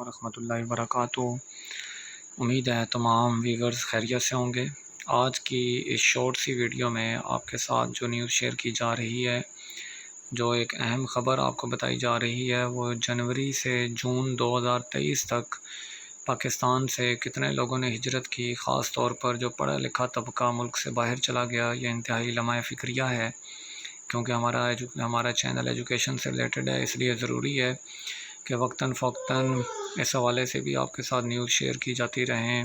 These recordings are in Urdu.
ورحمۃ اللہ وبرکاتہ۔ امید ہے تمام ویورز خیریت سے ہوں گے۔ آج کی اس شارٹ سی ویڈیو میں آپ کے ساتھ جو نیوز شیئر کی جا رہی ہے، جو ایک اہم خبر آپ کو بتائی جا رہی ہے، وہ جنوری سے جون 2023 تک پاکستان سے کتنے لوگوں نے ہجرت کی، خاص طور پر جو پڑھا لکھا طبقہ ملک سے باہر چلا گیا۔ یہ انتہائی لمحہ فکریہ ہے، کیونکہ ہمارا چینل ایجوکیشن سے ریلیٹڈ ہے، اس لیے ضروری ہے کہ وقتاً فوقتاً اس حوالے سے بھی آپ کے ساتھ نیوز شیئر کی جاتی رہیں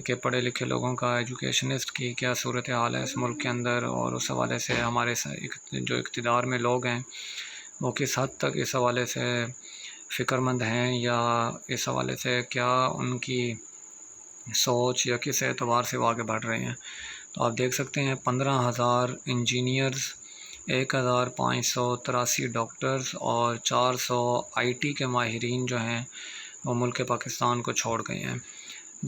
کہ پڑھے لکھے لوگوں کا، ایجوکیشنسٹ کی کیا صورتحال ہے اس ملک کے اندر، اور اس حوالے سے ہمارے جو اقتدار میں لوگ ہیں وہ کس حد تک اس حوالے سے فکر مند ہیں، یا اس حوالے سے کیا ان کی سوچ یا کس اعتبار سے وہ آگے بڑھ رہے ہیں۔ تو آپ دیکھ سکتے ہیں 15,000 انجینئرز، 1,583 ڈاکٹرز اور 400 آئی ٹی کے ماہرین جو ہیں وہ ملک پاکستان کو چھوڑ گئے ہیں،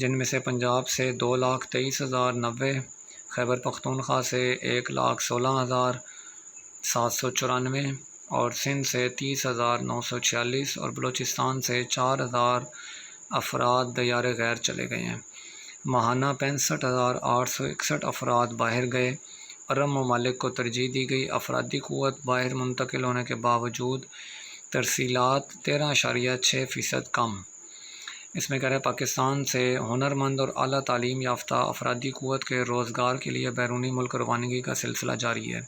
جن میں سے پنجاب سے 2,23,090، خیبر پختونخوا سے 1,16,794 اور سندھ سے 30,946 اور بلوچستان سے 4,000 افراد دیار غیر چلے گئے ہیں۔ ماہانہ 65,861 افراد باہر گئے۔ عرب ممالک کو ترجیح دی گئی۔ افرادی قوت باہر منتقل ہونے کے باوجود ترسیلات 13.6% کم۔ اس میں کہہ رہے پاکستان سے ہنرمند اور اعلیٰ تعلیم یافتہ افرادی قوت کے روزگار کے لیے بیرونی ملک روانگی کا سلسلہ جاری ہے۔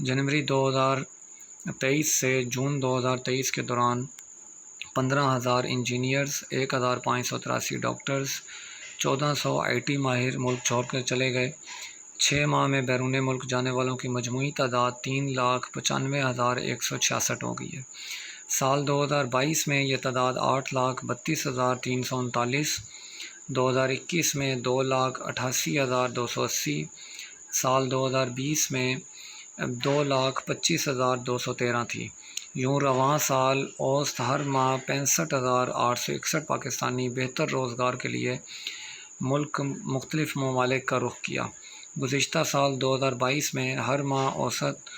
جنوری 2023 سے جون 2023 کے دوران 15,000 انجینئرز، 1,583 ڈاکٹرز، 1,400 آئی ٹی ماہر ملک چھوڑ کر چلے گئے۔ 6 ماہ میں بیرون ملک جانے والوں کی مجموعی تعداد 3,95,166 ہو گئی ہے۔ سال 2022 میں یہ تعداد 8,32,339، 2021 میں 2,88,280، سال 2020 میں 2,25,213 تھی۔ یوں رواں سال اوسط ہر ماہ 65,861 پاکستانی بہتر روزگار کے لیے مختلف ممالک کا رخ کیا۔ گزشتہ سال 2022 میں ہر ماہ اوسط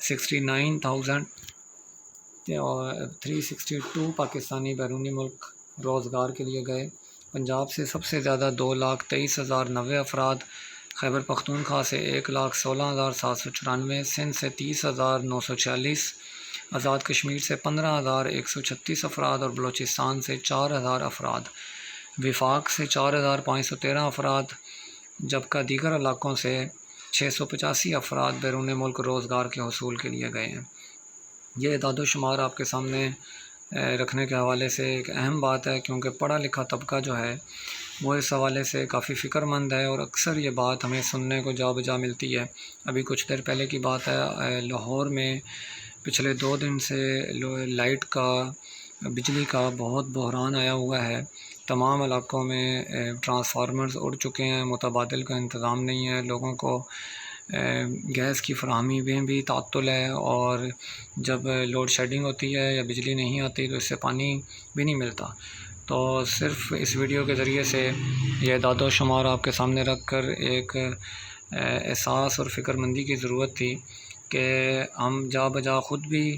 69,362 پاکستانی بیرونی ملک روزگار کے لیے گئے۔ پنجاب سے سب سے زیادہ 2,23,090 افراد، خیبر پختونخوا سے 1,16,794، سندھ سے 30,946، آزاد کشمیر سے 15,136 افراد اور بلوچستان سے 4,000 افراد، وفاق سے 4,513 افراد، جبکہ دیگر علاقوں سے 685 افراد بیرون ملک روزگار کے حصول کے لیے گئے ہیں۔ یہ اعداد و شمار آپ کے سامنے رکھنے کے حوالے سے ایک اہم بات ہے، کیونکہ پڑھا لکھا طبقہ جو ہے وہ اس حوالے سے کافی فکر مند ہے، اور اکثر یہ بات ہمیں سننے کو جا بجا ملتی ہے۔ ابھی کچھ دیر پہلے کی بات ہے، لاہور میں پچھلے 2 دن سے بجلی کا بہت بحران آیا ہوا ہے۔ تمام علاقوں میں ٹرانسفارمرز اڑ چکے ہیں، متبادل کا انتظام نہیں ہے، لوگوں کو گیس کی فراہمی میں بھی تعطل ہے، اور جب لوڈ شیڈنگ ہوتی ہے یا بجلی نہیں آتی تو اس سے پانی بھی نہیں ملتا۔ تو صرف اس ویڈیو کے ذریعے سے یہ اعداد و شمار آپ کے سامنے رکھ کر ایک احساس اور فکر مندی کی ضرورت تھی کہ ہم جا بجا خود بھی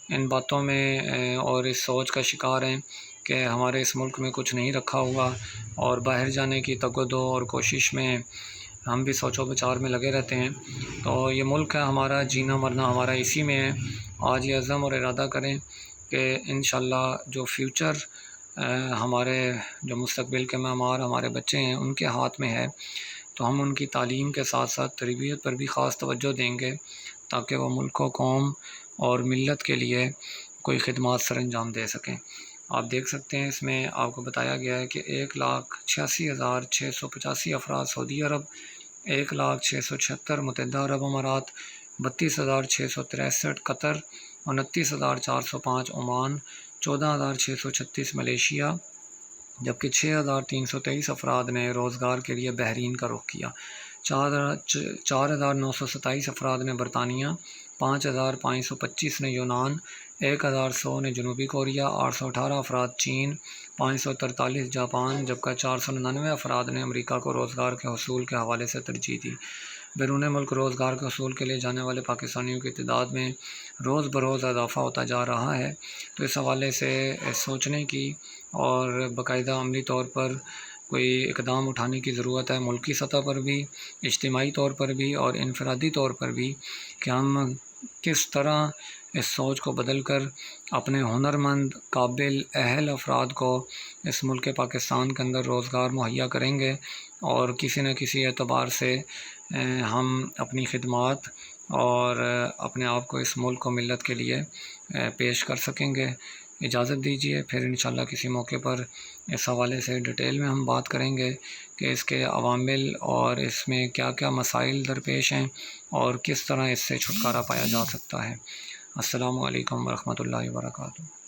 ان باتوں میں اور اس سوچ کا شکار ہیں کہ ہمارے اس ملک میں کچھ نہیں رکھا ہوا، اور باہر جانے کی تگ و دو اور کوشش میں ہم بھی سوچ و بچار میں لگے رہتے ہیں۔ تو یہ ملک ہے ہمارا، جینا مرنا ہمارا اسی میں ہے۔ آج یہ عزم اور ارادہ کریں کہ انشاءاللہ جو فیوچر ہمارے جو مستقبل کے معمار ہمارے بچے ہیں ان کے ہاتھ میں ہے، تو ہم ان کی تعلیم کے ساتھ ساتھ تربیت پر بھی خاص توجہ دیں گے، تاکہ وہ ملک و قوم اور ملت کے لیے کوئی خدمات سر انجام دے سکیں۔ آپ دیکھ سکتے ہیں اس میں آپ کو بتایا گیا ہے کہ 1,86,685 افراد سعودی عرب، 1,676 متحدہ عرب امارات، 32,663 قطر، 29,405 عمان، 14,636 ملیشیا، جبکہ 6,323 افراد نے روزگار کے لیے بحرین کا رخ کیا، 4,927 افراد نے برطانیہ، 5,525 نے یونان، 1,100 نے جنوبی کوریا، 818 افراد چین، 543 جاپان، جبکہ 499 افراد نے امریکہ کو روزگار کے حصول کے حوالے سے ترجیح دی۔ بیرون ملک روزگار کے حصول کے لیے جانے والے پاکستانیوں کی تعداد میں روز بروز اضافہ ہوتا جا رہا ہے، تو اس حوالے سے سوچنے کی اور باقاعدہ عملی طور پر کوئی اقدام اٹھانے کی ضرورت ہے، ملکی سطح پر بھی، اجتماعی طور پر بھی اور انفرادی طور پر بھی، کہ ہم کس طرح اس سوچ کو بدل کر اپنے ہنرمند قابل اہل افراد کو اس ملک پاکستان کے اندر روزگار مہیا کریں گے، اور کسی نہ کسی اعتبار سے ہم اپنی خدمات اور اپنے آپ کو اس ملک و ملت کے لیے پیش کر سکیں گے۔ اجازت دیجیے، پھر انشاءاللہ کسی موقع پر اس حوالے سے ڈیٹیل میں ہم بات کریں گے کہ اس کے عوامل اور اس میں کیا کیا مسائل درپیش ہیں اور کس طرح اس سے چھٹکارا پایا جا سکتا ہے۔ السلام علیکم ورحمۃ اللہ وبرکاتہ۔